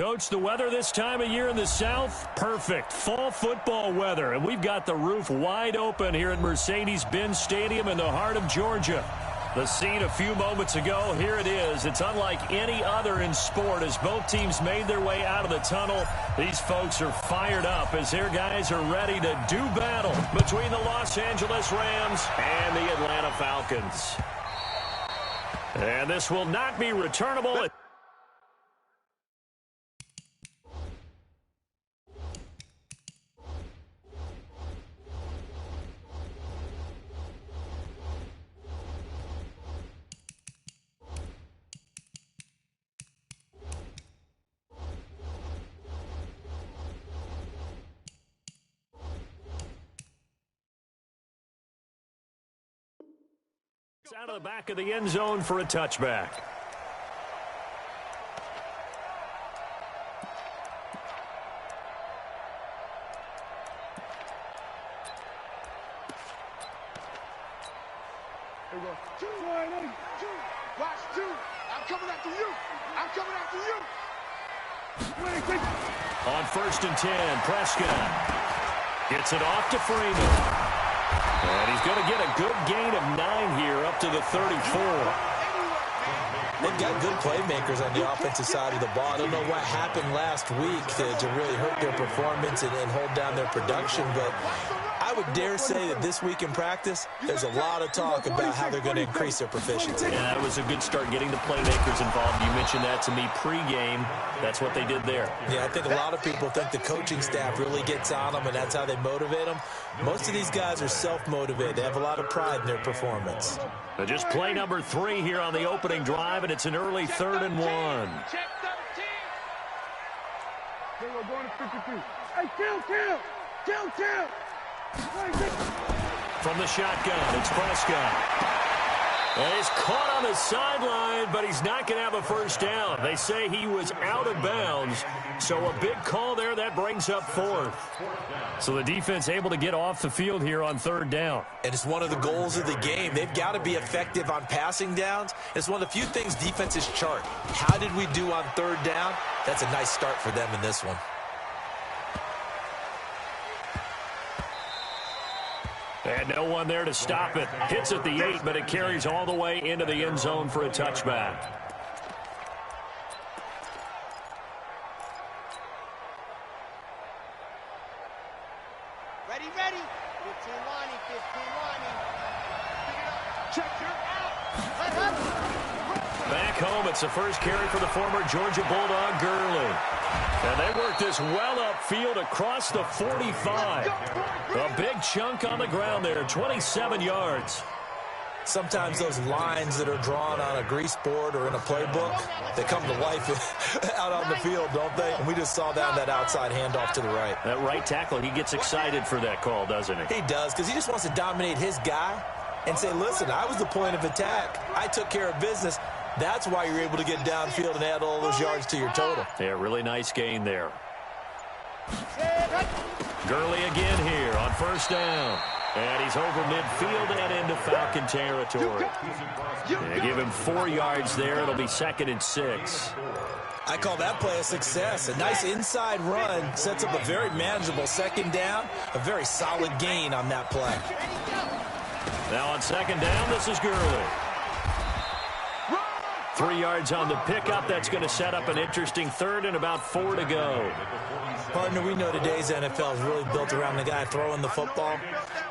Coach, the weather this time of year in the South, perfect. Fall football weather. And we've got the roof wide open here at Mercedes-Benz Stadium in the heart of Georgia. The scene a few moments ago, here it is. It's unlike any other in sport. As both teams made their way out of the tunnel, these folks are fired up as their guys are ready to do battle between the Los Angeles Rams and the Atlanta Falcons. And this will not be returnable. Out of the back of the end zone for a touchback. Here we go. Watch two. I'm coming after you. I'm coming after you. On 1st and 10, Prescott gets it off to Freeman. And he's going to get a good gain of 9 here up to the 34. They've got good playmakers on the offensive side of the ball. I don't know what happened last week to really hurt their performance and hold down their production, but I would dare say that this week in practice, there's a lot of talk about how they're going to increase their proficiency. Yeah, that was a good start getting the playmakers involved. You mentioned that to me pregame. That's what they did there. Yeah, I think a lot of people think the coaching staff really gets on them, and that's how they motivate them. Most of these guys are self-motivated. They have a lot of pride in their performance. Just play number 3 here on the opening drive, and it's an early 3rd and 1. Check 13. Here we go, going to 53. Hey, kill. From the shotgun, it's Prescott. And he's caught on the sideline, but he's not going to have a first down. They say he was out of bounds, so a big call there. That brings up 4th. So the defense able to get off the field here on 3rd down. And it's one of the goals of the game. They've got to be effective on passing downs. It's one of the few things defenses chart. How did we do on 3rd down? That's a nice start for them in this one. And no one there to stop it. Hits at the 8, but it carries all the way into the end zone for a touchback. Ready. 15 lining. Check your out. Back home, it's the first carry for the former Georgia Bulldog, Gurley. And they work this well upfield across the 45. A big chunk on the ground there, 27 yards. Sometimes those lines that are drawn on a grease board or in a playbook, they come to life out on the field, don't they? And we just saw that outside handoff to the right. That right tackle, he gets excited for that call, doesn't he? He does, because he just wants to dominate his guy and say, listen, I was the point of attack. I took care of business. That's why you're able to get downfield and add all those yards to your total. Yeah, really nice gain there. Gurley again here on 1st down. And he's over midfield and into Falcon territory. And give him 4 yards there. It'll be 2nd and 6. I call that play a success. A nice inside run sets up a very manageable 2nd down. A very solid gain on that play. Now on 2nd down, this is Gurley. 3 yards on the pickup. That's going to set up an interesting 3rd and about 4 to go. Partner, we know today's NFL is really built around the guy throwing the football.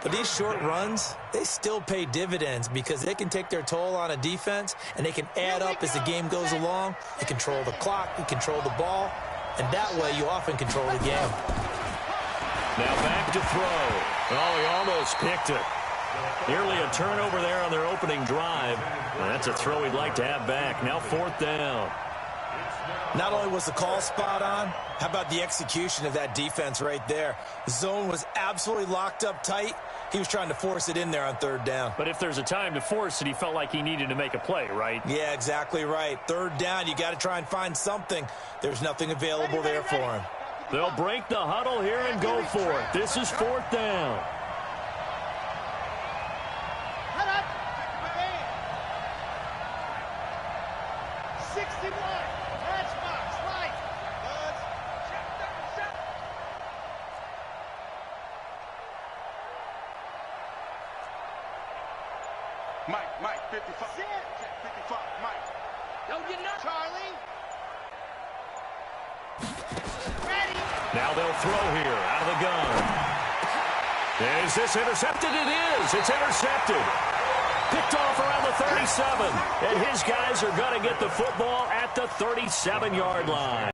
But these short runs, they still pay dividends because they can take their toll on a defense and they can add up as the game goes along. They control the clock, they control the ball, and that way you often control the game. Now back to throw. Oh, he almost picked it. Nearly a turnover there on their opening drive. And that's a throw he'd like to have back. Now 4th down. Not only was the call spot on, how about the execution of that defense right there? The zone was absolutely locked up tight. He was trying to force it in there on 3rd down. But if there's a time to force it, he felt like he needed to make a play, right? Yeah, exactly right. 3rd down, you got to try and find something. There's nothing available there for him. They'll break the huddle here and go for it. This is 4th down. Mike, 55. 55, Mike. Don't get up, Charlie. Ready. Now they'll throw here out of the gun. Is this intercepted? It is. It's intercepted. Picked off around the 37. And his guys are going to get the football at the 37-yard line.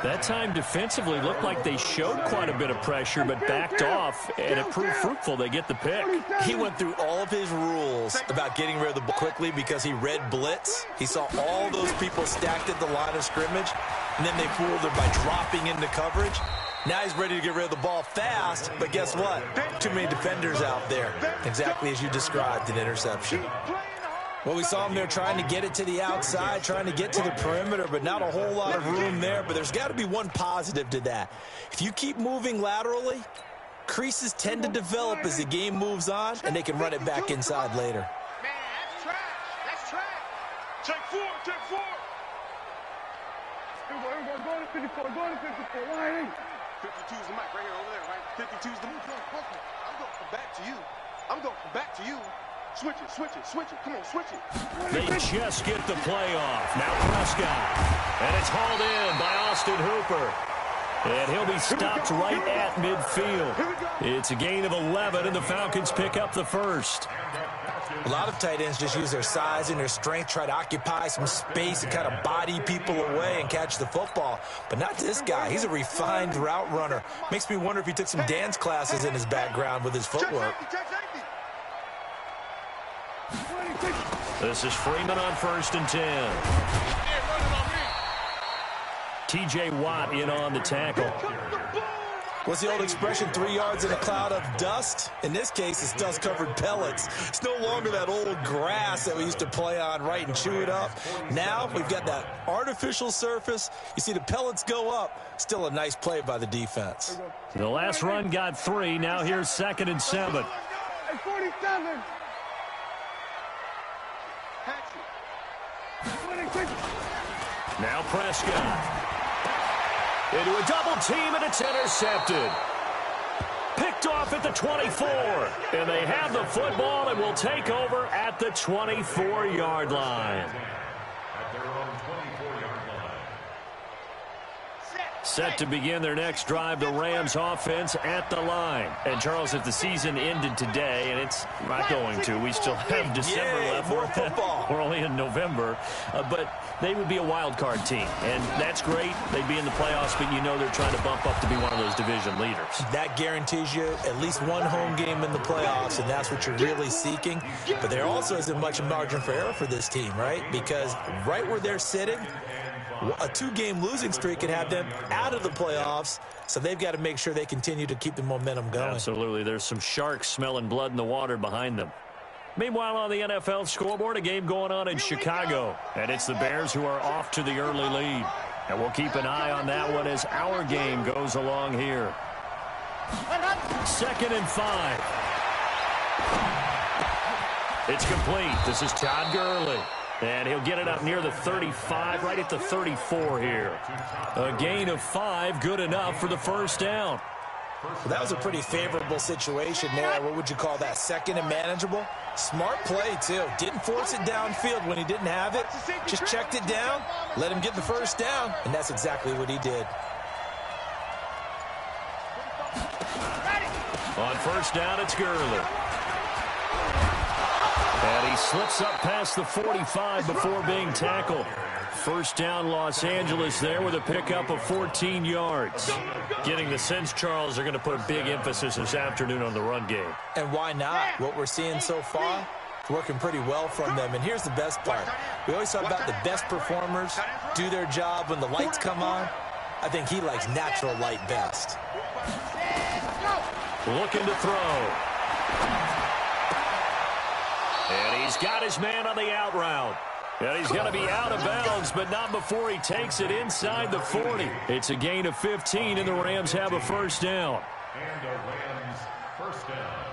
That time defensively looked like they showed quite a bit of pressure but backed off, and it proved fruitful. They get the pick. He went through all of his rules about getting rid of the ball quickly because he read blitz. He saw all those people stacked at the line of scrimmage, and then they fooled her by dropping into coverage. Now he's ready to get rid of the ball fast, but guess what? Too many defenders out there. Exactly as you described, an interception. Well, we saw him there trying to get it to the outside, trying to get to the perimeter, but not a whole lot of room there. But there's got to be one positive to that. If you keep moving laterally, creases tend to develop as the game moves on, and they can run it back inside later. Man, that's trash. That's trash. Take four. 52's the mic right here over there, right? 52's the mic. I'm going to come back to you. Switch it. Come on, switch it. They just get the play off. Now Prescott. And it's hauled in by Austin Hooper. And he'll be stopped right at midfield. It's a gain of 11, and the Falcons pick up the first. A lot of tight ends just use their size and their strength, try to occupy some space and kind of body people away and catch the football. But not this guy. He's a refined route runner. Makes me wonder if he took some dance classes in his background with his footwork. This is Freeman on 1st and 10. T.J. Watt in on the tackle. What's the old expression, 3 yards in a cloud of dust? In this case, it's dust-covered pellets. It's no longer that old grass that we used to play on, right, and chew it up. Now we've got that artificial surface. You see the pellets go up. Still a nice play by the defense. The last run got 3. Now here's 2nd and 7. 47. Now Prescott. Into a double team, and it's intercepted. Picked off at the 24. And they have the football and will take over at the 24-yard line. Set to begin their next drive, the Rams offense at the line. And, Charles, if the season ended today, and it's not going to, we still have December left. More football. We're only in November. But they would be a wild card team. And that's great. They'd be in the playoffs, but you know they're trying to bump up to be one of those division leaders. That guarantees you at least one home game in the playoffs, and that's what you're really seeking. But there also isn't much margin for error for this team, right? Because right where they're sitting, a 2-game losing streak could have them out of the playoffs, so they've got to make sure they continue to keep the momentum going. Absolutely. There's some sharks smelling blood in the water behind them. Meanwhile, on the NFL scoreboard, a game going on in Chicago, and it's the Bears who are off to the early lead. And we'll keep an eye on that one as our game goes along here. 2nd and 5. It's complete. This is Todd Gurley. And he'll get it up near the 35, right at the 34 here. A gain of 5, good enough for the first down. Well, that was a pretty favorable situation there. What would you call that? 2nd and manageable? Smart play, too. Didn't force it downfield when he didn't have it. Just checked it down, let him get the first down, and that's exactly what he did. On 1st down, it's Gurley. And he slips up past the 45 before being tackled. 1st down, Los Angeles there with a pickup of 14 yards. Getting the sense, Charles, they're going to put a big emphasis this afternoon on the run game. And why not? What we're seeing so far, it's working pretty well from them. And here's the best part. We always talk about the best performers do their job when the lights come on. I think he likes natural light best. Looking to throw. And he's got his man on the out route. And he's going to be out of bounds, but not before he takes it inside the 40. It's a gain of 15, and the Rams have a 1st down. And the Rams' 1st down.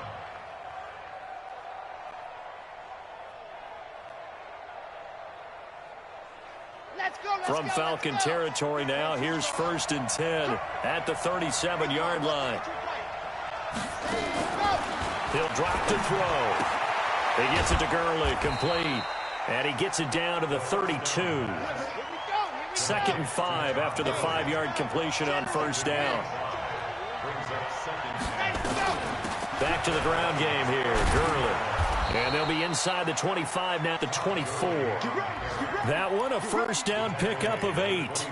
From Falcon territory now, here's 1st and 10 at the 37-yard line. He'll drop to throw. He gets it to Gurley, complete. And he gets it down to the 32. 2nd and 5 after the 5-yard completion on first down. Back to the ground game here, Gurley. And they'll be inside the 25 now, the 24. That one, a first down pickup of 8.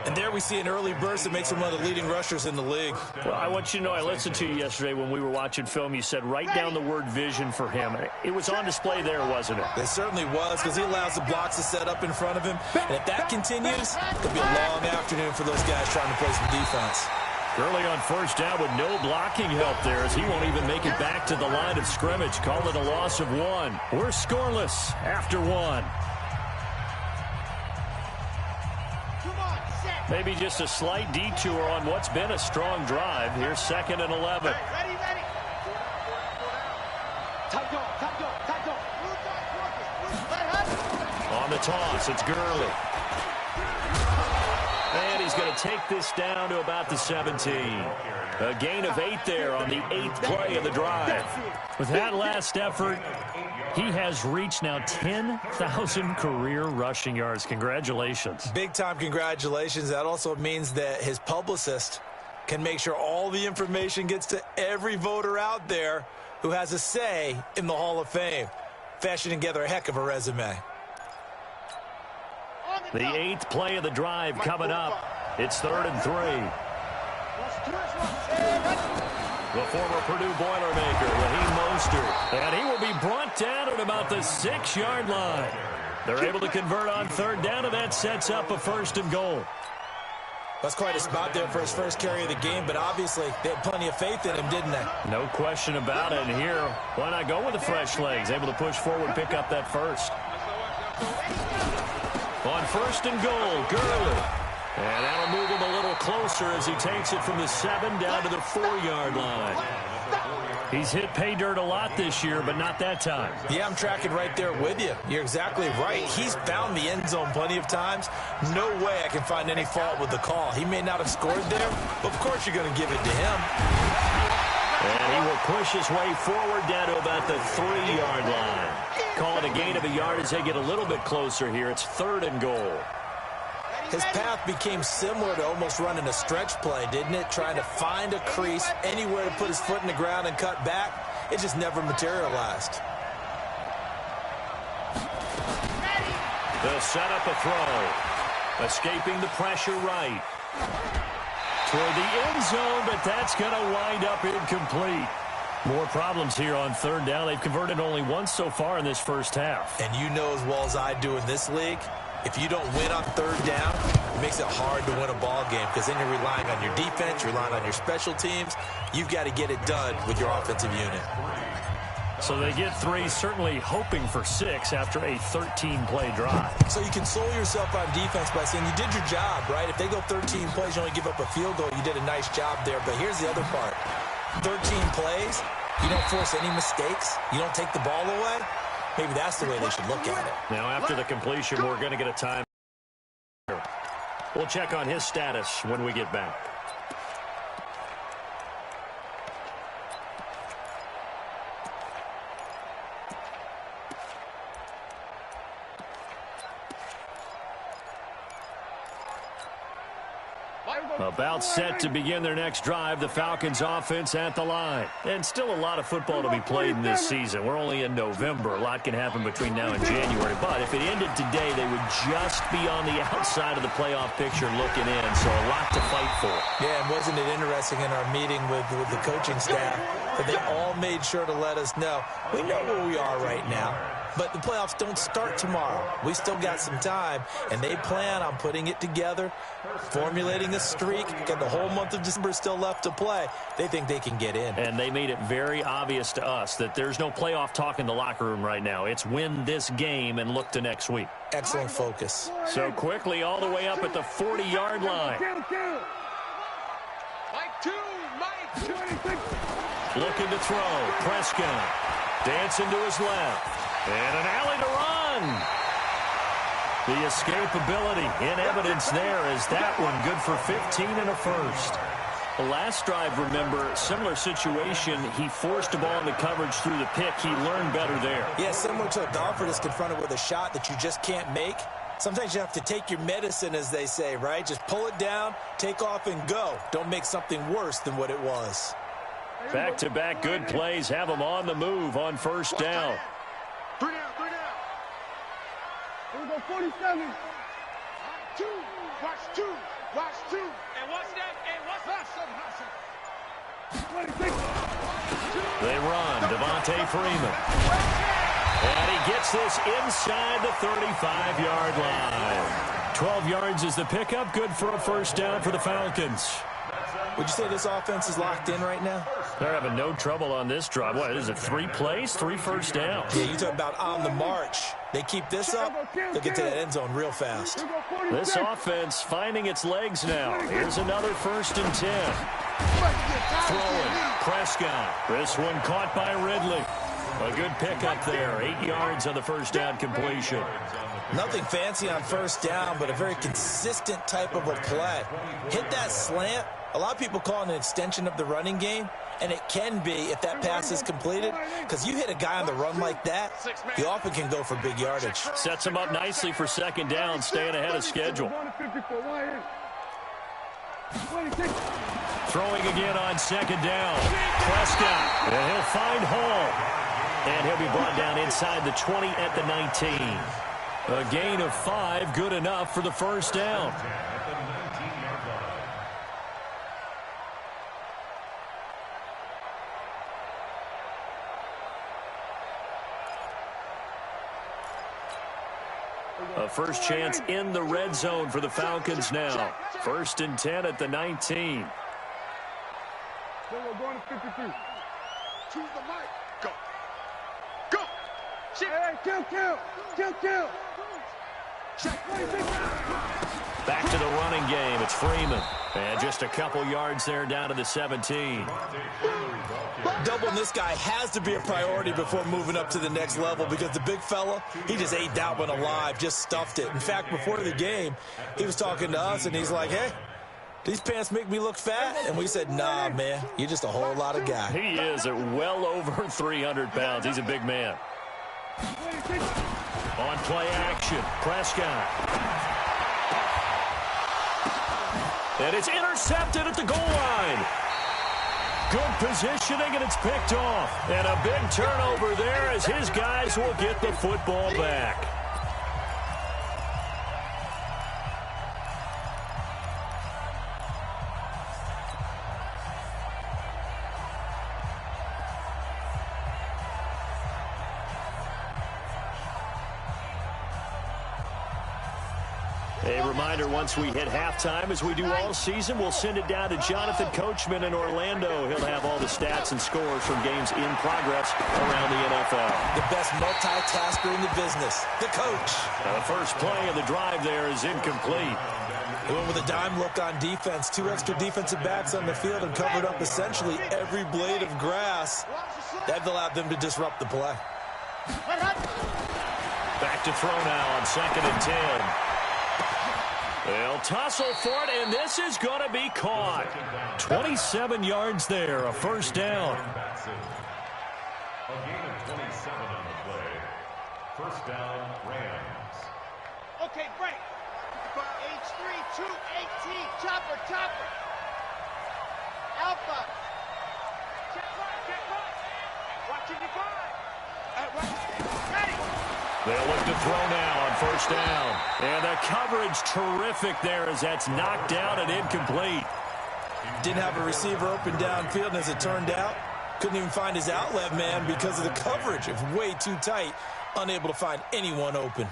And there we see an early burst that makes him one of the leading rushers in the league. Well, I want you to know, I listened to you yesterday when we were watching film. You said write down the word vision for him. It was on display there, wasn't it? It certainly was, because he allows the blocks to set up in front of him. And if that continues, it'll be a long afternoon for those guys trying to play some defense. Gurley on first down with no blocking help there, as he won't even make it back to the line of scrimmage. Call it a loss of 1. We're scoreless after 1. Maybe just a slight detour on what's been a strong drive. Here's 2nd and 11. On the toss, it's Gurley. And he's going to take this down to about the 17. A gain of 8 there on the 8th play of the drive. With that last effort, he has reached now 10,000 career rushing yards. Congratulations. Big-time congratulations. That also means that his publicist can make sure all the information gets to every voter out there who has a say in the Hall of Fame. Fashioning together a heck of a resume. The 8th play of the drive coming up. It's 3rd and 3. The former Purdue Boilermaker, Raheem Mostert. And he will be brought down at about the 6-yard line. They're able to convert on 3rd down, and that sets up a 1st and goal. That's quite a spot there for his first carry of the game, but obviously they had plenty of faith in him, didn't they? No question about it. And here, why not go with the fresh legs? Able to push forward, pick up that first. On 1st and goal, Gurley. And that'll move him a little closer as he takes it from the 7 down to the 4-yard line. He's hit pay dirt a lot this year, but not that time. Yeah, I'm tracking right there with you. You're exactly right. He's found the end zone plenty of times. No way I can find any fault with the call. He may not have scored there, but of course you're going to give it to him. And he will push his way forward down to about the 3-yard line. Call it a gain of a yard as they get a little bit closer here. It's 3rd and goal. His path became similar to almost running a stretch play, didn't it? Trying to find a crease, anywhere to put his foot in the ground and cut back. It just never materialized. They'll set up a throw. Escaping the pressure right. Toward the end zone, but that's going to wind up incomplete. More problems here on 3rd down. They've converted only once so far in this first half. And you know as well as I do in this league, if you don't win on 3rd down, it makes it hard to win a ball game because then you're relying on your defense, you're relying on your special teams. You've got to get it done with your offensive unit. So they get 3, certainly hoping for 6 after a 13-play drive. So you console yourself on defense by saying you did your job, right? If they go 13 plays, you only give up a field goal, you did a nice job there. But here's the other part. 13 plays, you don't force any mistakes, you don't take the ball away. Maybe that's the way they should look at it. Now, after the completion, we're going to get a time. We'll check on his status when we get back. About set to begin their next drive, the Falcons offense at the line. And still a lot of football to be played in this season. We're only in November. A lot can happen between now and January. But if it ended today, they would just be on the outside of the playoff picture looking in. So a lot to fight for. Yeah, and wasn't it interesting in our meeting with the coaching staff that they all made sure to let us know, we know where we are right now. But the playoffs don't start tomorrow. We still got some time, and they plan on putting it together, formulating a streak, got the whole month of December still left to play. They think they can get in. And they made it very obvious to us that there's no playoff talk in the locker room right now. It's win this game and look to next week. Excellent focus. So quickly all the way up at the 40-yard line. Looking to throw. Prescott dancing to his left. And an alley to run. The escapability in evidence there is that one good for 15 and a first. Last drive, remember, similar situation. He forced a ball into coverage through the pick. He learned better there. Yeah, similar to a golfer that's confronted with a shot that you just can't make. Sometimes you have to take your medicine, as they say, right? Just pull it down, take off, and go. Don't make something worse than what it was. Back-to-back good plays have him on the move on first down. 3 down, 3 down. Here we go, 47. 2, watch 2, watch 2. And what's that? And what's that? 26. They run, Devontae Freeman. And he gets this inside the 35-yard line. 12 yards is the pickup. Good for a first down for the Falcons. Would you say this offense is locked in right now? They're having no trouble on this drive. What is it, 3 plays, 3 first downs? Yeah, you talk about on the march. They keep this up, they'll get to that end zone real fast. This offense finding its legs now. Here's another 1st and 10. Throwing, Prescott. This one caught by Ridley. A good pickup there. 8 yards on the first down completion. Nothing fancy on first down, but a very consistent type of a play. Hit that slant. A lot of people call it an extension of the running game, and it can be if that pass is completed, because you hit a guy on the run like that, he often can go for big yardage. Sets him up nicely for second down, staying ahead of schedule. Throwing again on second down. Prescott, and he'll find Hall. And he'll be brought down inside the 20 at the 19. A gain of 5, good enough for the first down. A first chance in the red zone for the Falcons now. 1st and 10 at the 19. We're going to 53. Choose the mic. Go. Go. Hey, kill. Back to the running game. It's Freeman. And just a couple yards there down to the 17. Doubling this guy has to be a priority before moving up to the next level, because the big fella, he just ate that one alive, just stuffed it. In fact, before the game, he was talking to us, and he's like, hey, these pants make me look fat? And we said, nah, man, you're just a whole lot of guy. He is at well over 300 pounds. He's a big man. On play action, Prescott. And it's intercepted at the goal line. Good positioning, and it's picked off. And a big turnover there as his guys will get the football back. A reminder, once we hit halftime, as we do all season, we'll send it down to Jonathan Coachman in Orlando. He'll have all the stats and scores from games in progress around the NFL. The best multitasker in the business, the coach. The first play of the drive there is incomplete. They went with a dime look on defense. 2 extra defensive backs on the field and covered up essentially every blade of grass. That allowed them to disrupt the play. Back to throw now on 2nd and 10. They'll tussle for it, and this is going to be caught. 27 yards there, a first down. A gain of 27 on the play. First down, Rams. Okay, break. H3, 218, chopper. Alpha. Check right. Watching you five. Ready. They'll look to throw now on first down. And the coverage terrific there as that's knocked down and incomplete. Didn't have a receiver open downfield, and as it turned out, couldn't even find his outlet man because of the coverage. It was way too tight, unable to find anyone open.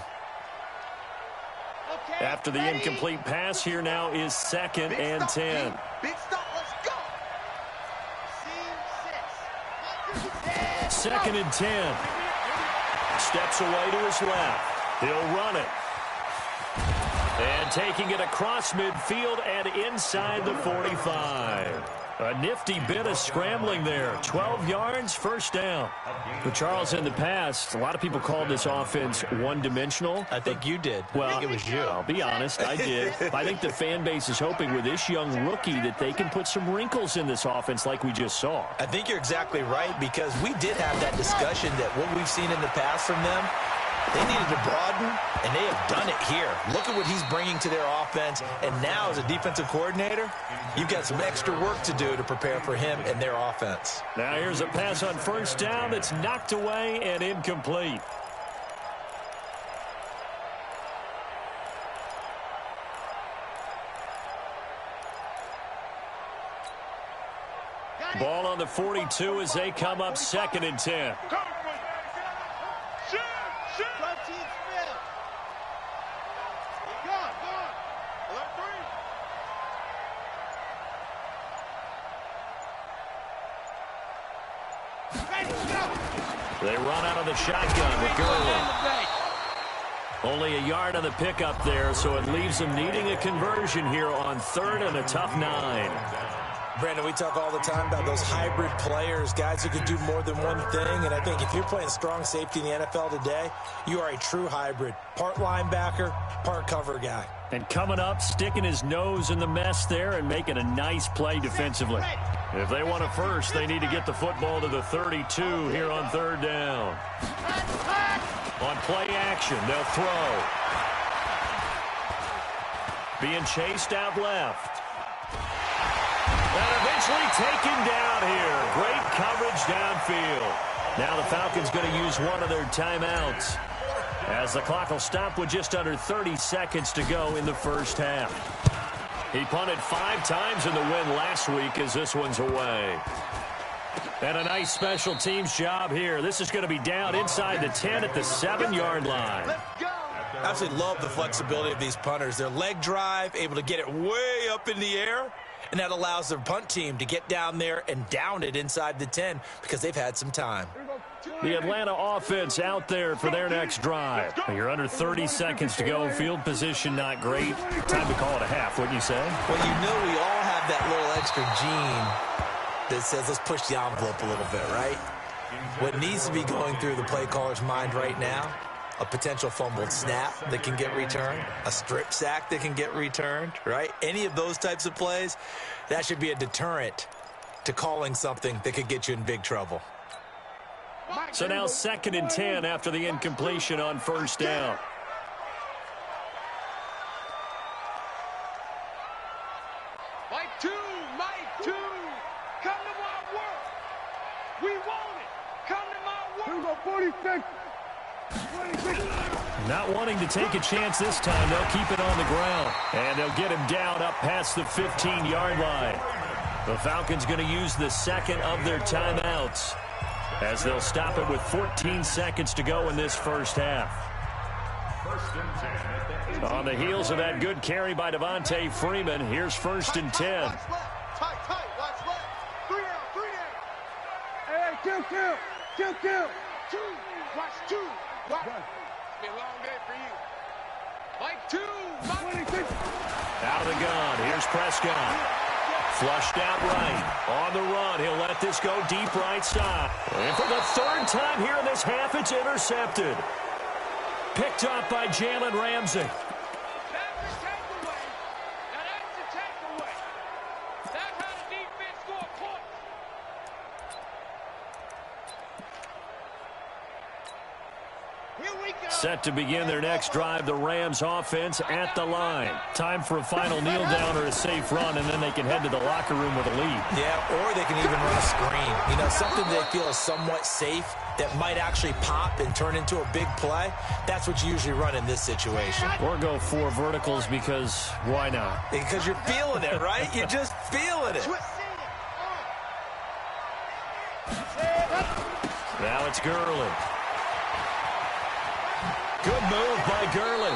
Okay, After the incomplete pass, here now is 2nd and 10. Big stop, let's go. Scene 6. 2nd and 10. Steps away to his left. He'll run it. And taking it across midfield and inside the 45. A nifty bit of scrambling there. 12 yards, first down. But Charles, in the past, a lot of people called this offense one-dimensional. I think you did. Well, I think it was you. I'll be honest, I did. I think the fan base is hoping with this young rookie that they can put some wrinkles in this offense like we just saw. I think you're exactly right, because we did have that discussion that what we've seen in the past from them, they needed to broaden, and they have done it here. Look at what he's bringing to their offense, and now as a defensive coordinator, you've got some extra work to do to prepare for him and their offense. Now here's a pass on first down that's knocked away and incomplete. Ball on the 42 as they come up 2nd and 10. They run out of the shotgun with Gurley. Only a yard on the pickup there, so it leaves them needing a conversion here on 3rd and a tough 9. Brandon, we talk all the time about those hybrid players, guys who can do more than one thing, and I think if you're playing strong safety in the NFL today, you are a true hybrid. Part linebacker, part cover guy. And coming up, sticking his nose in the mess there and making a nice play defensively. If they want a first, they need to get the football to the 32 here on 3rd down. On play action, they'll throw. Being chased out left. And eventually taken down here. Great coverage downfield. Now the Falcons going to use one of their timeouts, as the clock will stop with just under 30 seconds to go in the first half. He punted 5 times in the win last week, as this one's away. And a nice special teams job here. This is going to be down inside the 10 at the 7-yard line. I absolutely love the flexibility of these punters. Their leg drive, able to get it way up in the air, and that allows their punt team to get down there and down it inside the 10 because they've had some time. The Atlanta offense out there for their next drive. You're under 30 seconds to go. Field position not great. Time to call it a half, wouldn't you say? Well, you know we all have that little extra gene that says let's push the envelope a little bit, right? What needs to be going through the play caller's mind right now, a potential fumbled snap that can get returned, a strip sack that can get returned, right? Any of those types of plays, that should be a deterrent to calling something that could get you in big trouble. So now 2nd and 10 after the incompletion on first down. Mike 2, come to my work. We want it. Come to my work. 46. Not wanting to take a chance this time, they'll keep it on the ground. And they'll get him down up past the 15-yard line. The Falcons going to use the second of their timeouts, as they'll stop it with 14 seconds to go in this first half. On the heels of that good carry by Devontae Freeman, here's 1st and 10. Watch left. Tight. Watch left. 3 down. Hey, kill. 2. Watch 2. Watch. It's been a long day for you. Mike 2. Out of the gun. Here's Prescott. Flushed out right. On the run. He'll let this go deep right side. And for the 3rd time here in this half, it's intercepted. Picked up by Jalen Ramsey. That's the takeaway. Now that's the takeaway. That's how the defense scored points. Here we go. Set to begin their next drive, the Rams offense at the line. Time for a final kneel down or a safe run, and then they can head to the locker room with a lead. Yeah, or they can even run a screen. You know, something they feel is somewhat safe that might actually pop and turn into a big play. That's what you usually run in this situation. Or go 4 verticals, because why not? Because you're feeling it, right? You're just feeling it. Now it's Gurley. Good move by Gurley.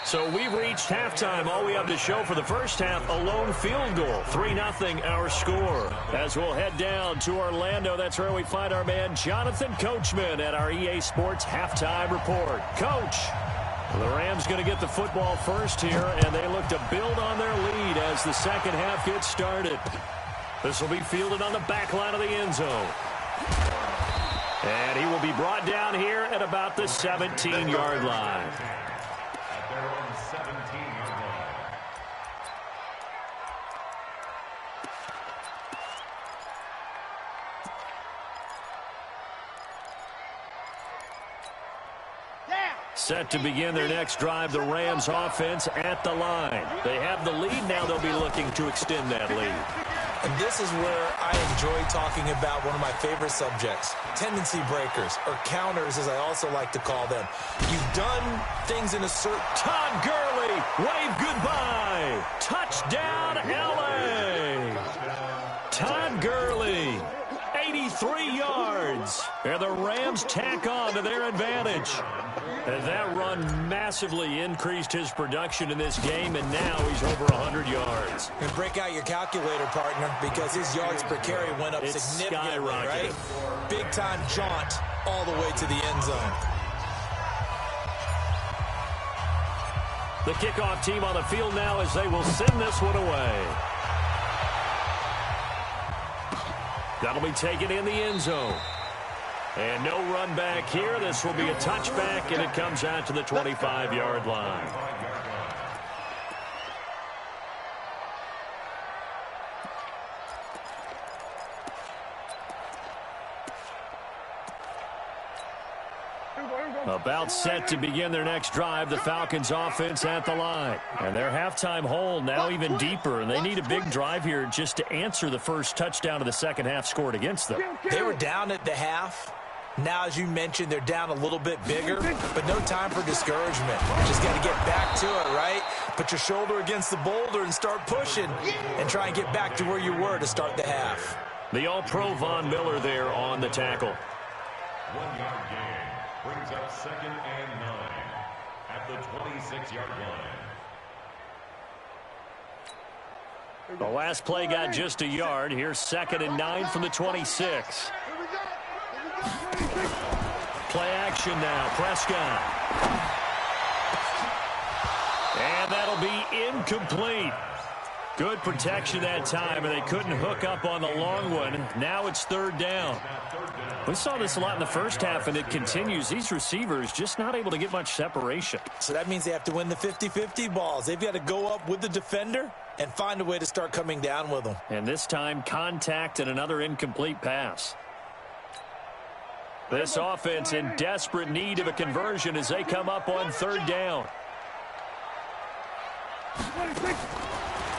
So we've reached halftime. All we have to show for the first half, a lone field goal. 3-0 our score. As we'll head down to Orlando, that's where we find our man Jonathan Coachman at our EA Sports Halftime Report. Coach. The Rams going to get the football first here, and they look to build on their lead as the second half gets started. This will be fielded on the back line of the end zone. And he will be brought down here at about the 17-yard line. At their own 17-yard line. Set to begin their next drive, the Rams offense at the line. They have the lead. Now they'll be looking to extend that lead. And this is where I enjoy talking about one of my favorite subjects, tendency breakers, or counters as I also like to call them. You've done things in a certain... Todd Gurley, wave goodbye. Touchdown, L.A. Todd Gurley, 83 yards. And the Rams tack on to their advantage. And that run massively increased his production in this game, and now he's over 100 yards. And break out your calculator, partner, because his yards per carry went up significantly, right? Big-time jaunt all the way to the end zone. The kickoff team on the field now as they will send this one away. That'll be taken in the end zone. And no run back here. This will be a touchback, and it comes out to the 25-yard line. About set to begin their next drive, the Falcons offense at the line. And their halftime hole now even deeper, and they need a big drive here just to answer the first touchdown of the second half scored against them. They were down at the half. Now, as you mentioned, they're down a little bit bigger, but no time for discouragement. Just got to get back to it, right? Put your shoulder against the boulder and start pushing and try and get back to where you were to start the half. The All-Pro Von Miller there on the tackle. 1-yard gain brings up 2nd and 9 at the 26-yard line. The last play got just a yard. Here's 2nd and 9 from the 26. Play action now. Prescott. And that'll be incomplete. Good protection that time, and they couldn't hook up on the long one. Now it's 3rd down. We saw this a lot in the first half, and it continues. These receivers just not able to get much separation. So that means they have to win the 50-50 balls. They've got to go up with the defender and find a way to start coming down with them. And this time, contact and another incomplete pass. This offense in desperate need of a conversion as they come up on 3rd down.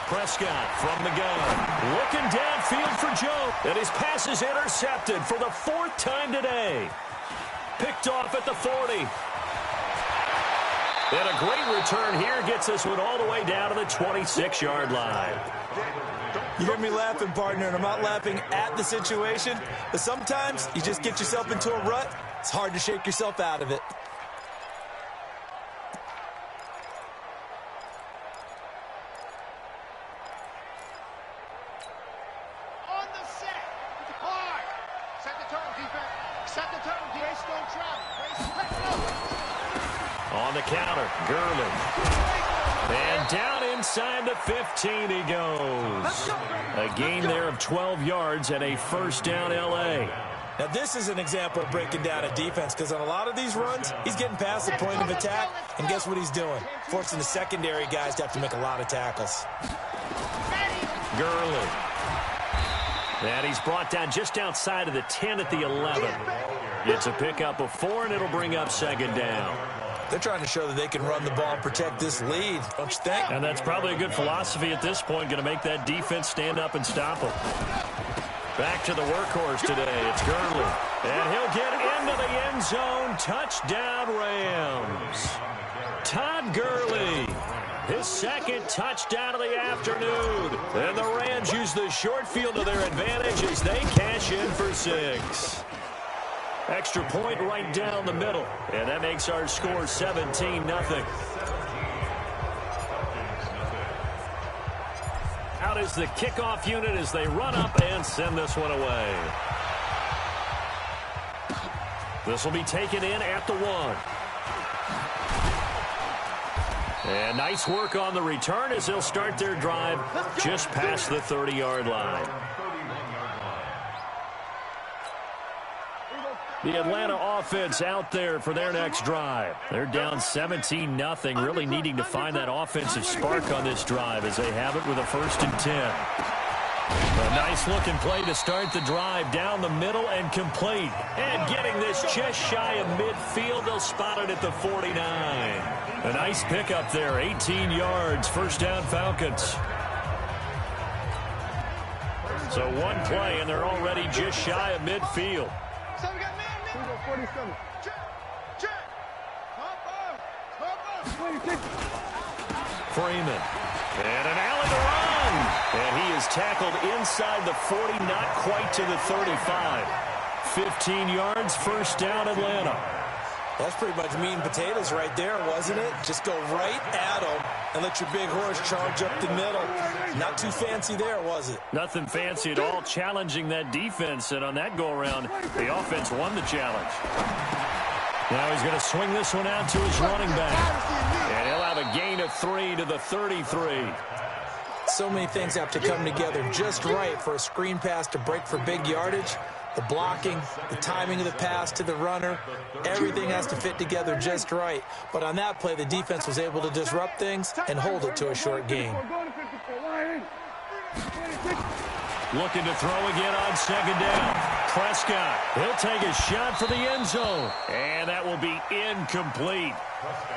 Prescott from the gun. Looking downfield for Joe. And his pass is intercepted for the 4th time today. Picked off at the 40. And a great return here gets this one all the way down to the 26-yard line. You hear me laughing, partner, and I'm not laughing at the situation, but sometimes you just get yourself into a rut. It's hard to shake yourself out of it. On the set. Hard. Set the tone, defense. Set the tone. Race don't travel. On the counter, Gurley. And down inside the 15 he goes. A gain there of 12 yards and a 1st down L.A. Now, this is an example of breaking down a defense, because on a lot of these runs, he's getting past the point of attack, and guess what he's doing? Forcing the secondary guys to have to make a lot of tackles. Gurley. And he's brought down just outside of the 10 at the 11. It's a pickup of 4, and it'll bring up 2nd down. They're trying to show that they can run the ball, protect this lead, don't you think? And that's probably a good philosophy at this point, going to make that defense stand up and stop them. Back to the workhorse today. It's Gurley. And he'll get into the end zone. Touchdown, Rams. Todd Gurley. His 2nd touchdown of the afternoon. And the Rams use the short field to their advantage as they cash in for 6. Extra point right down the middle. And that makes our score 17-0. Out is the kickoff unit as they run up and send this one away. This will be taken in at the 1. And nice work on the return as they'll start their drive just past the 30-yard line. The Atlanta offense out there for their next drive. They're down 17-0, really needing to find that offensive spark on this drive as they have it with a 1st and 10. A nice-looking play to start the drive down the middle and complete. And getting this just shy of midfield, they'll spot it at the 49. A nice pickup there, 18 yards, 1st down Falcons. So one play, and they're already just shy of midfield. So we got man. 47. Check. Freeman. And an alley to run. And he is tackled inside the 40, not quite to the 35. 15 yards, 1st down Atlanta. That's pretty much meat and potatoes right there, wasn't it? Just go right at them and let your big horse charge up the middle. Not too fancy there, was it? Nothing fancy at all, challenging that defense. And on that go-around, the offense won the challenge. Now he's going to swing this one out to his running back. And he'll have a gain of 3 to the 33. So many things have to come together just right for a screen pass to break for big yardage. The blocking, the timing of the pass to the runner, everything has to fit together just right. But on that play, the defense was able to disrupt things and hold it to a short gain. Looking to throw again on 2nd down. Prescott, he'll take a shot for the end zone. And that will be incomplete.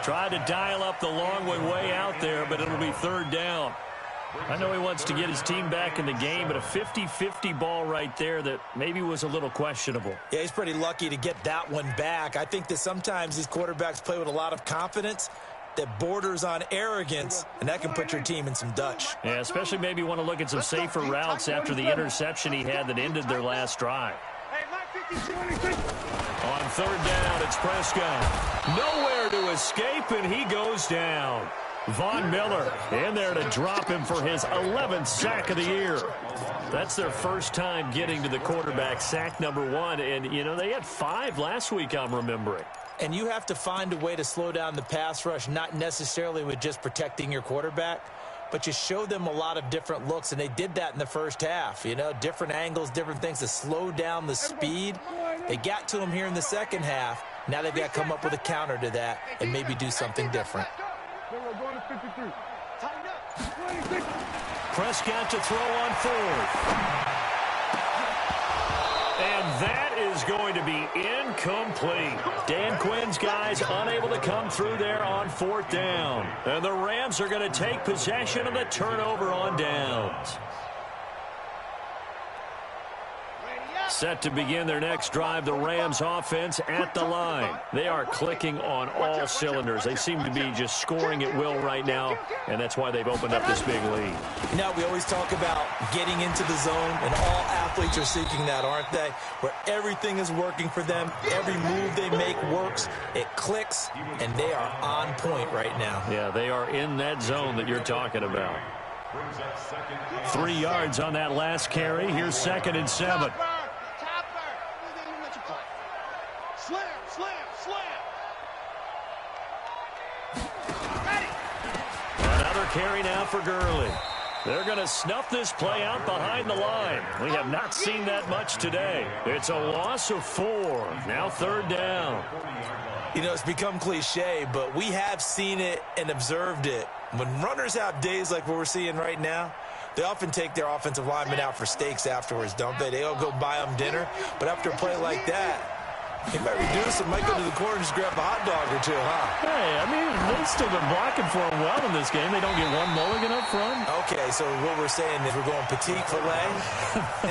Tried to dial up the long way out there, but it'll be 3rd down. I know he wants to get his team back in the game, but a 50-50 ball right there that maybe was a little questionable. Yeah, he's pretty lucky to get that one back. I think that sometimes these quarterbacks play with a lot of confidence that borders on arrogance, and that can put your team in some Dutch. Yeah, especially maybe want to look at some safer routes after the interception he had that ended their last drive. On 3rd down, it's Prescott. Nowhere to escape, and he goes down. Von Miller in there to drop him for his 11th sack of the year. That's their first time getting to the quarterback, sack number 1. And, you know, they had 5 last week, I'm remembering. And you have to find a way to slow down the pass rush, not necessarily with just protecting your quarterback, but you show them a lot of different looks, and they did that in the first half. You know, different angles, different things to slow down the speed. They got to him here in the second half. Now they've got to come up with a counter to that and maybe do something different. Prescott to throw on 4th. And that is going to be incomplete. Dan Quinn's guys unable to come through there on 4th down. And the Rams are going to take possession of the turnover on downs. Set to begin their next drive, the Rams offense at the line. They are clicking on all cylinders. They seem to be just scoring at will right now, and that's why they've opened up this big lead. You know, we always talk about getting into the zone, and all athletes are seeking that, aren't they? Where everything is working for them, every move they make works, it clicks, and they are on point right now. Yeah, they are in that zone that you're talking about. 3 yards on that last carry. Here's 2nd and 7. Another carry now for Gurley. They're going to snuff this play out behind the line. We have not seen that much today. It's a loss of 4. Now 3rd down. You know, it's become cliche, but we have seen it and observed it. When runners have days like what we're seeing right now, they often take their offensive linemen out for steaks afterwards, don't they? They all go buy them dinner. But after a play like that, he might reduce and might go to the corner and just grab a hot dog or 2, huh? Hey, I mean, they've still been blocking for him well in this game. They don't get one mulligan up front. Okay, so what we're saying is we're going petite filet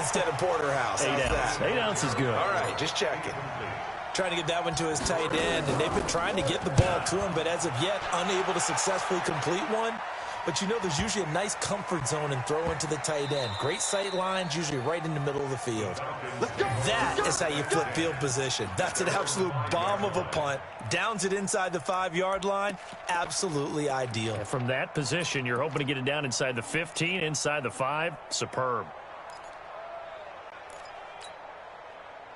instead of porterhouse. 8 ounce. 8 ounce is good. All right, just checking. Trying to get that one to his tight end, and they've been trying to get the ball to him, but as of yet, unable to successfully complete one. But you know, there's usually a nice comfort zone in throwing to the tight end. Great sight lines, usually right in the middle of the field. That is how you flip field position. That's an absolute bomb of a punt. Downs it inside the 5-yard line. Absolutely ideal. And from that position, you're hoping to get it down inside the 15, inside the 5. Superb.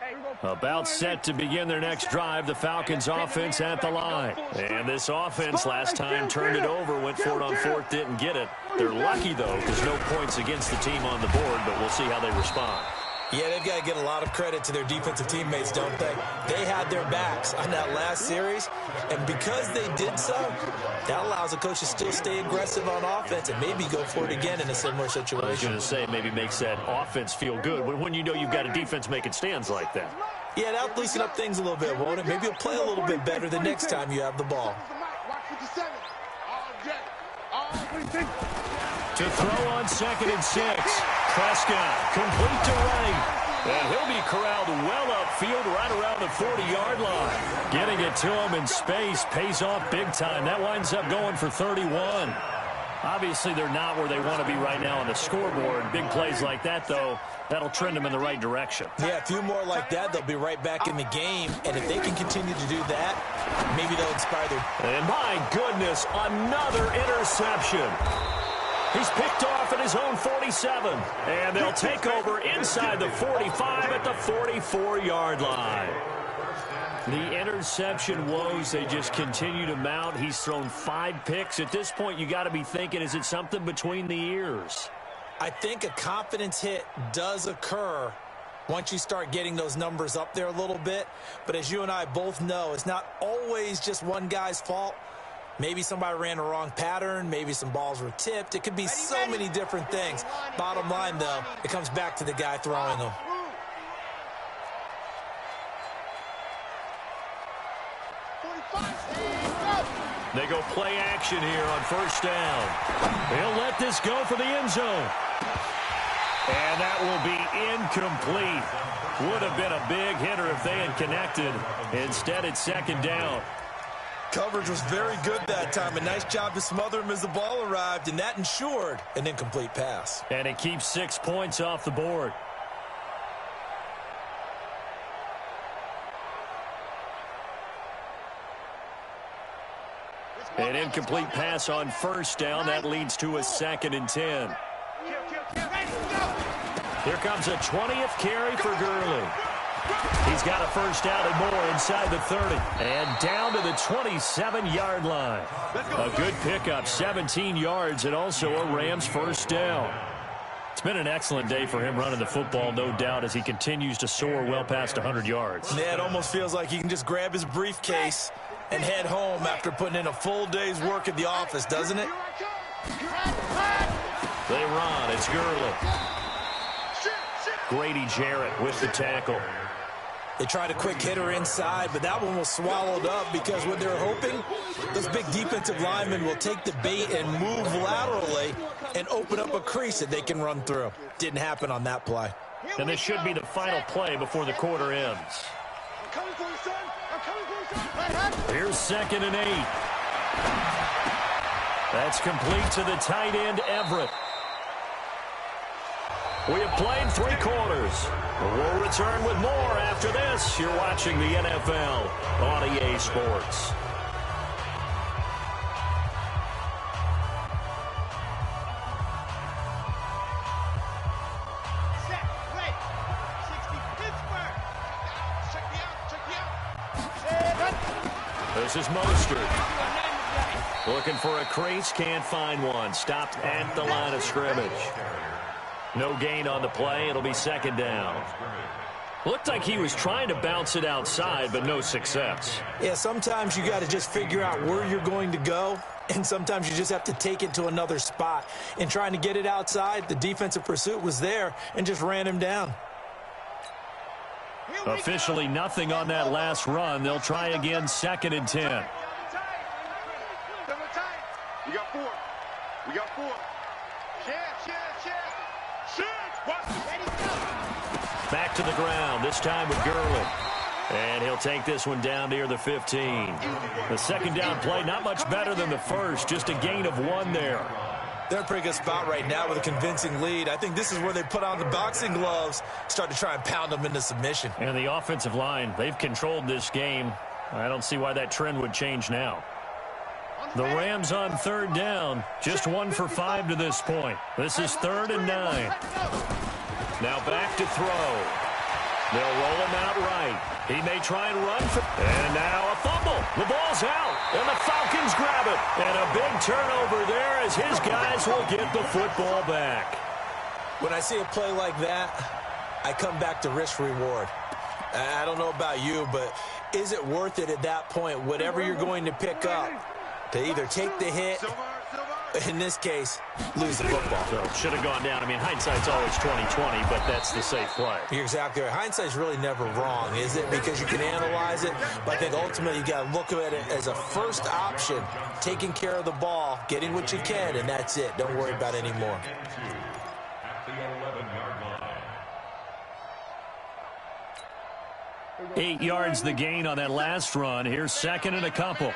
Hey, About set to begin their next drive, the Falcons offense at the line. And this offense last time turned it over, went for it on fourth, didn't get it. They're lucky, though, because no points against the team on the board, but we'll see how they respond. Yeah, they've got to get a lot of credit to their defensive teammates, don't they? They had their backs on that last series, and because they did so, that allows the coach to still stay aggressive on offense and maybe go for it again in a similar situation. I was going to say, maybe makes that offense feel good when you know you've got a defense making stands like that. Yeah, that'll loosen up things a little bit, won't it? Maybe you'll play a little bit better the next time you have the ball. To throw on 2nd and 6. Prescott complete to right. And he'll be corralled well upfield right around the 40-yard line. Getting it to him in space pays off big time. That winds up going for 31. Obviously, they're not where they want to be right now on the scoreboard. Big plays like that, though, that'll trend them in the right direction. Yeah, a few more like that, they'll be right back in the game. And if they can continue to do that, maybe they'll inspire their... And my goodness, another interception. He's picked off at his own 47. And they'll take over inside the 45 at the 44-yard line. The interception woes, they just continue to mount. He's thrown 5 picks. At this point, you got to be thinking, is it something between the ears? I think a confidence hit does occur once you start getting those numbers up there a little bit. But as you and I both know, it's not always just one guy's fault. Maybe somebody ran the wrong pattern. Maybe some balls were tipped. It could be so many different things. Bottom line, though, it comes back to the guy throwing them. They go play action here on first down. He'll let this go for the end zone. And that will be incomplete. Would have been a big hitter if they had connected. Instead, it's 2nd down. Coverage was very good that time. A nice job to smother him as the ball arrived, and that ensured an incomplete pass. And it keeps 6 points off the board. An incomplete pass on first down. That leads to a 2nd and 10. Here comes a 20th carry for Gurley. He's got a first down and more inside the 30. And down to the 27-yard line. A good pickup, 17 yards, and also a Rams first down. It's been an excellent day for him running the football, no doubt, as he continues to soar well past 100 yards. Yeah, it almost feels like he can just grab his briefcase and head home after putting in a full day's work at the office, doesn't it? They run. It's Gurley. Grady Jarrett with the tackle. They tried a quick hitter inside, but that one was swallowed up because what they're hoping, those big defensive linemen will take the bait and move laterally and open up a crease that they can run through. Didn't happen on that play. And this should be the final play before the quarter ends. Here's 2nd and 8. That's complete to the tight end, Everett. We have played 3 quarters. We'll return with more after this. You're watching the NFL on EA Sports. This is Mostert. Looking for a crease, can't find one. Stopped at the line of scrimmage. No gain on the play. It'll be 2nd down. Looked like he was trying to bounce it outside, but no success. Yeah, sometimes you got to just figure out where you're going to go, and sometimes you just have to take it to another spot. And trying to get it outside, the defensive pursuit was there and just ran him down. Officially nothing on that last run. They'll try again, 2nd and 10. We got 4. We got 4. Back to the ground, this time with Gurley. And he'll take this one down near the 15. The 2nd down play, not much better than the first, just a gain of 1 there. They're in a pretty good spot right now with a convincing lead. I think this is where they put on the boxing gloves, start to try and pound them into submission. And the offensive line, they've controlled this game. I don't see why that trend would change now. The Rams on 3rd down, just 1 for 5 to this point. This is 3rd and 9. Now back to throw. They'll roll him out right. He may try and run for... And now a fumble. The ball's out, and the Falcons grab it. And a big turnover there as his guys will get the football back. When I see a play like that, I come back to risk-reward. I don't know about you, but is it worth it at that point, whatever you're going to pick up, to either take the hit, in this case, lose the football? So should have gone down. I mean, hindsight's always 20/20, but that's the safe play. You're exactly right. Hindsight's really never wrong, is it? Because you can analyze it, but I think ultimately you got to look at it as a first option, taking care of the ball, getting what you can, and that's it. Don't worry about it anymore. At the 11-yard line. 8 yards the gain on that last run. Here's second and a couple.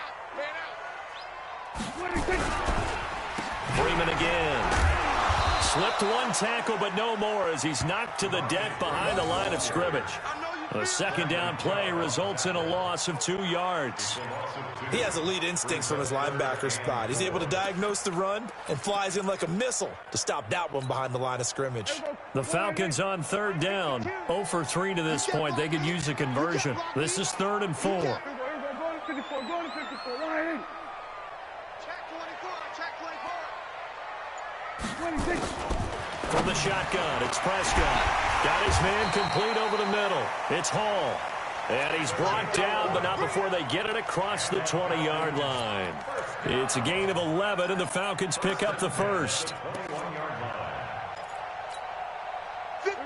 Freeman again. Slipped one tackle, but no more as he's knocked to the deck behind the line of scrimmage. A second down play results in a loss of 2 yards. He has elite instincts from his linebacker spot. He's able to diagnose the run and flies in like a missile to stop that one behind the line of scrimmage. The Falcons on third down. 0 for 3 to this point. They could use a conversion. This is 3rd and 4. Check 24. From the shotgun, it's Prescott. Got his man complete over the middle. It's Hall. And he's brought down, but not before they get it across the 20-yard line. It's a gain of 11, and the Falcons pick up the first. 57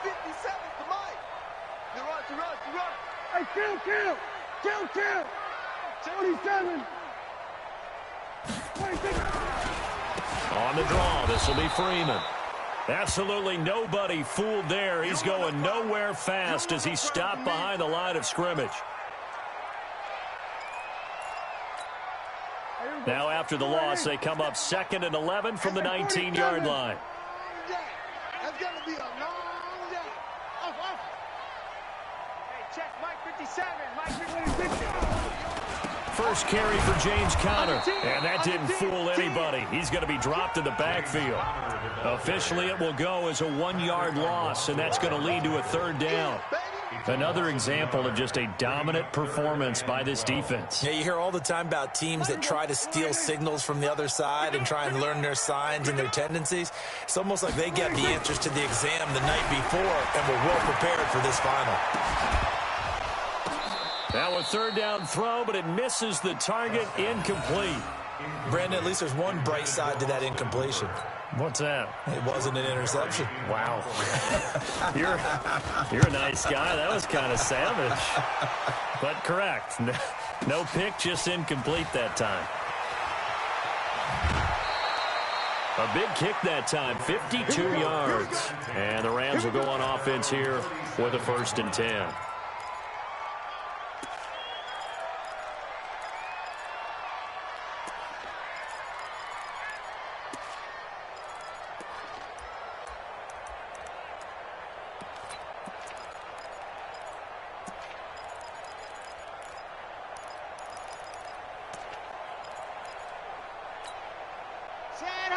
to Mike. To run. Hey, kill. 27. 26. On the draw, this will be Freeman. Absolutely nobody fooled there. He's going nowhere fast as he stopped behind the line of scrimmage. Now after the loss, they come up 2nd and 11 from the 19-yard line. That's going to be a long day. Off. Hey, check Mike 57. Mike 56. First carry for James Conner, and that didn't fool anybody. He's going to be dropped in the backfield. Officially, it will go as a 1-yard loss, and that's going to lead to a 3rd down. Another example of just a dominant performance by this defense. Yeah, you hear all the time about teams that try to steal signals from the other side and try and learn their signs and their tendencies. It's almost like they get the answers to the exam the night before and were well prepared for this final. Now a 3rd down throw, but it misses the target. Incomplete. Brandon, at least there's one bright side to that incompletion. What's that? It wasn't an interception. Wow. You're a nice guy. That was kind of savage. But correct. No pick, just incomplete that time. A big kick that time, 52 yards. And the Rams will go on offense here with a 1st and 10.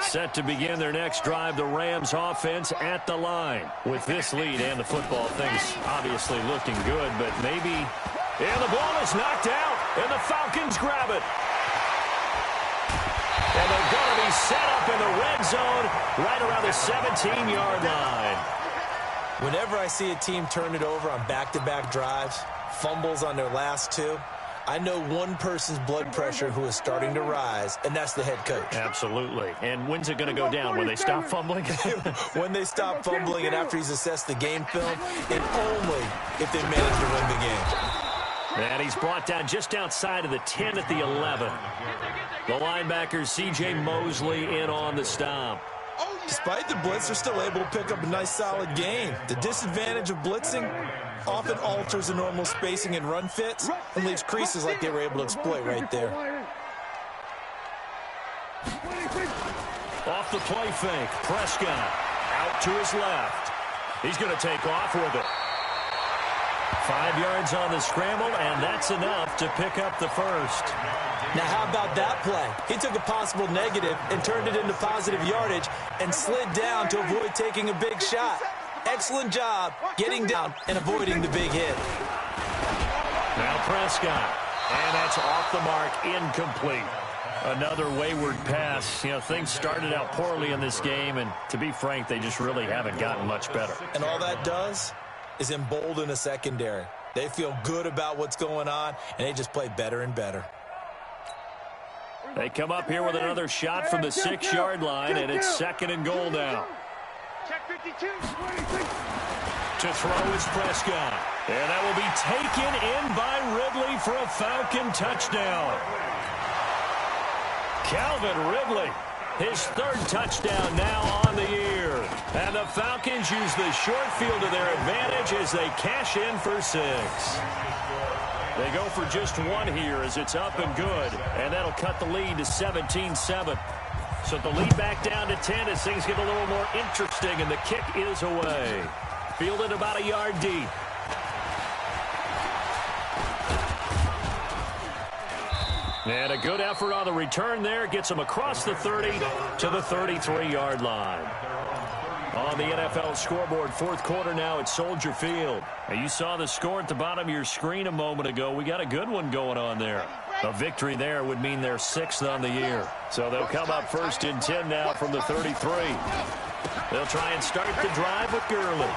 Set to begin their next drive, the Rams offense at the line. With this lead and the football, things obviously looking good, but maybe... And the ball is knocked out, and the Falcons grab it. And they're going to be set up in the red zone right around the 17-yard line. Whenever I see a team turn it over on back-to-back drives, fumbles on their last 2, I know one person's blood pressure who is starting to rise, and that's the head coach. Absolutely. And when's it going to go down? When they stop fumbling? When they stop fumbling and after he's assessed the game film, and only if they manage to win the game. And he's brought down just outside of the 10 at the 11. The linebacker, C.J. Mosley, in on the stop. Despite the blitz, they're still able to pick up a nice solid gain. The disadvantage of blitzing often alters the normal spacing and run fits and leaves creases like they were able to exploit right there. Off the play fake, Prescott out to his left. He's going to take off with it. 5 yards on the scramble, and that's enough to pick up the first. Now, how about that play? He took a possible negative and turned it into positive yardage and slid down to avoid taking a big shot. Excellent job getting down and avoiding the big hit. Now Prescott. And that's off the mark, incomplete. Another wayward pass. You know, things started out poorly in this game, and to be frank, they just really haven't gotten much better. And all that does is embolden a secondary. They feel good about what's going on, and they just play better and better. They come up here with another shot from the 6-yard line, and it's 2nd and goal now. Check 52. To throw is Prescott. And that will be taken in by Ridley for a Falcon touchdown. Calvin Ridley, his 3rd touchdown now on the year. And the Falcons use the short field to their advantage as they cash in for 6. They go for just 1 here as it's up and good. And that'll cut the lead to 17-7. So the lead back down to 10 as things get a little more interesting, and the kick is away. Fielded about a yard deep. And a good effort on the return there. Gets him across the 30 to the 33-yard line. On the NFL scoreboard, 4th quarter now at Soldier Field. Now you saw the score at the bottom of your screen a moment ago. We got a good one going on there. A victory there would mean they're 6th on the year. So they'll come up 1st and 10 now from the 33. They'll try and start the drive with Gurley.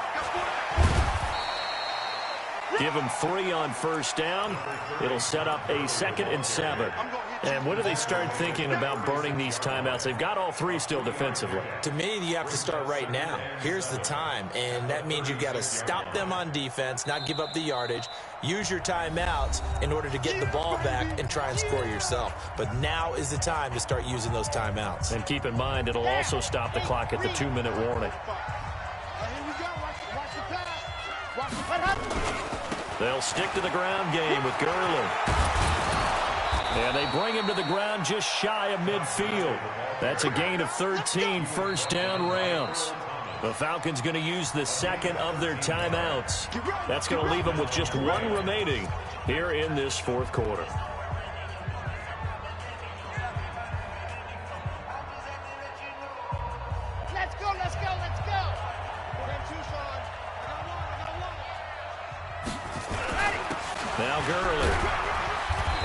Give him 3 on 1st down. It'll set up a 2nd and 7. And when do they start thinking about burning these timeouts? They've got all 3 still defensively. To me, you have to start right now. Here's the time, and that means you've got to stop them on defense, not give up the yardage, use your timeouts in order to get the ball back and try and score yourself. But now is the time to start using those timeouts. And keep in mind, it'll also stop the clock at the 2-minute warning. They'll stick to the ground game with Gurley. And they bring him to the ground just shy of midfield. That's a gain of 13, 1st down Rams. The Falcons going to use the 2nd of their timeouts. That's going to leave them with just 1 remaining here in this 4th quarter. Let's go, let's go, let's go. Now Gurley.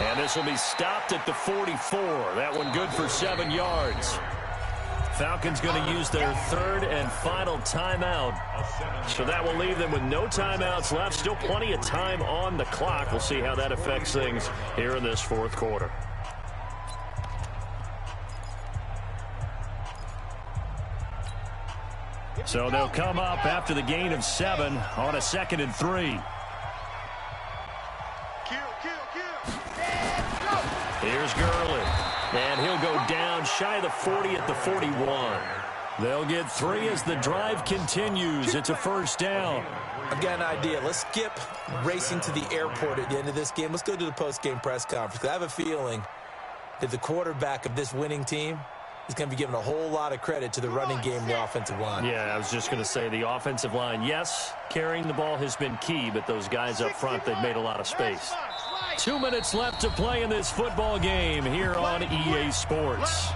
And this will be stopped at the 44. That one good for 7 yards. Falcons going to use their 3rd and final timeout. So that will leave them with no timeouts left. Still plenty of time on the clock. We'll see how that affects things here in this 4th quarter. So they'll come up after the gain of 7 on a 2nd and 3. Here's Gurley. And he'll go down shy of the 40 at the 41. They'll get 3 as the drive continues. It's a 1st down. I've got an idea. Let's skip racing to the airport at the end of this game. Let's go to the post-game press conference. I have a feeling that the quarterback of this winning team is going to be giving a whole lot of credit to the running game and the offensive line. Yeah, I was just going to say the offensive line, yes, carrying the ball has been key, but those guys up front, they've made a lot of space. 2 minutes left to play in this football game here on EA Sports.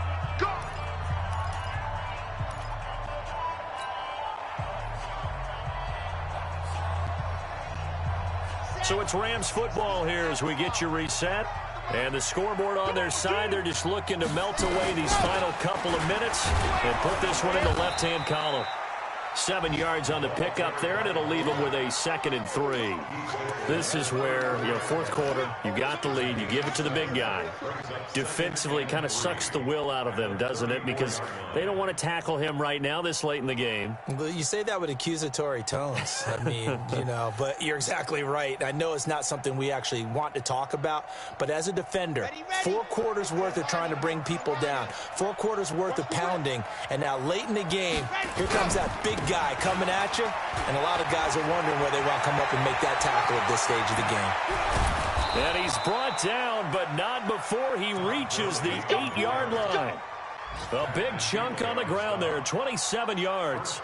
So it's Rams football here as we get you reset. And the scoreboard on their side, they're just looking to melt away these final couple of minutes and put this one in the left-hand column. 7 yards on the pickup there, and it'll leave them with a 2nd and 3. This is where, 4th quarter, you got the lead, you give it to the big guy. Defensively, kind of sucks the will out of them, doesn't it? Because they don't want to tackle him right now this late in the game. Well, you say that with accusatory tones. I mean, but you're exactly right. I know it's not something we actually want to talk about, but as a defender, 4 quarters worth of trying to bring people down, 4 quarters worth of pounding, and now late in the game, here comes that big guy coming at you, and a lot of guys are wondering where they want to come up and make that tackle at this stage of the game. And he's brought down, but not before he reaches the 8-yard line. A big chunk on the ground there, 27 yards.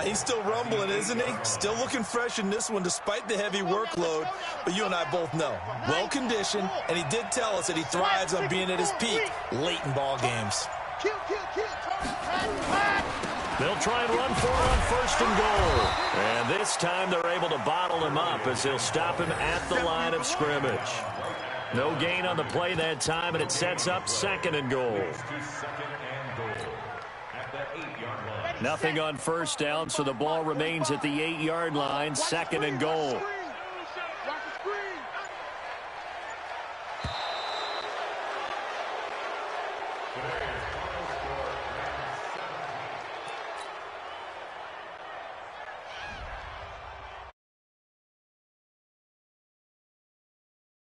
He's still rumbling, isn't he? Still looking fresh in this one despite the heavy workload. But you and I both know, well-conditioned, and he did tell us that he thrives on being at his peak late in ball games. They'll try and run for it on 1st and goal. And this time they're able to bottle him up as they'll stop him at the line of scrimmage. No gain on the play that time, and it sets up 2nd and goal. Nothing on 1st down, so the ball remains at the 8-yard line, 2nd and goal.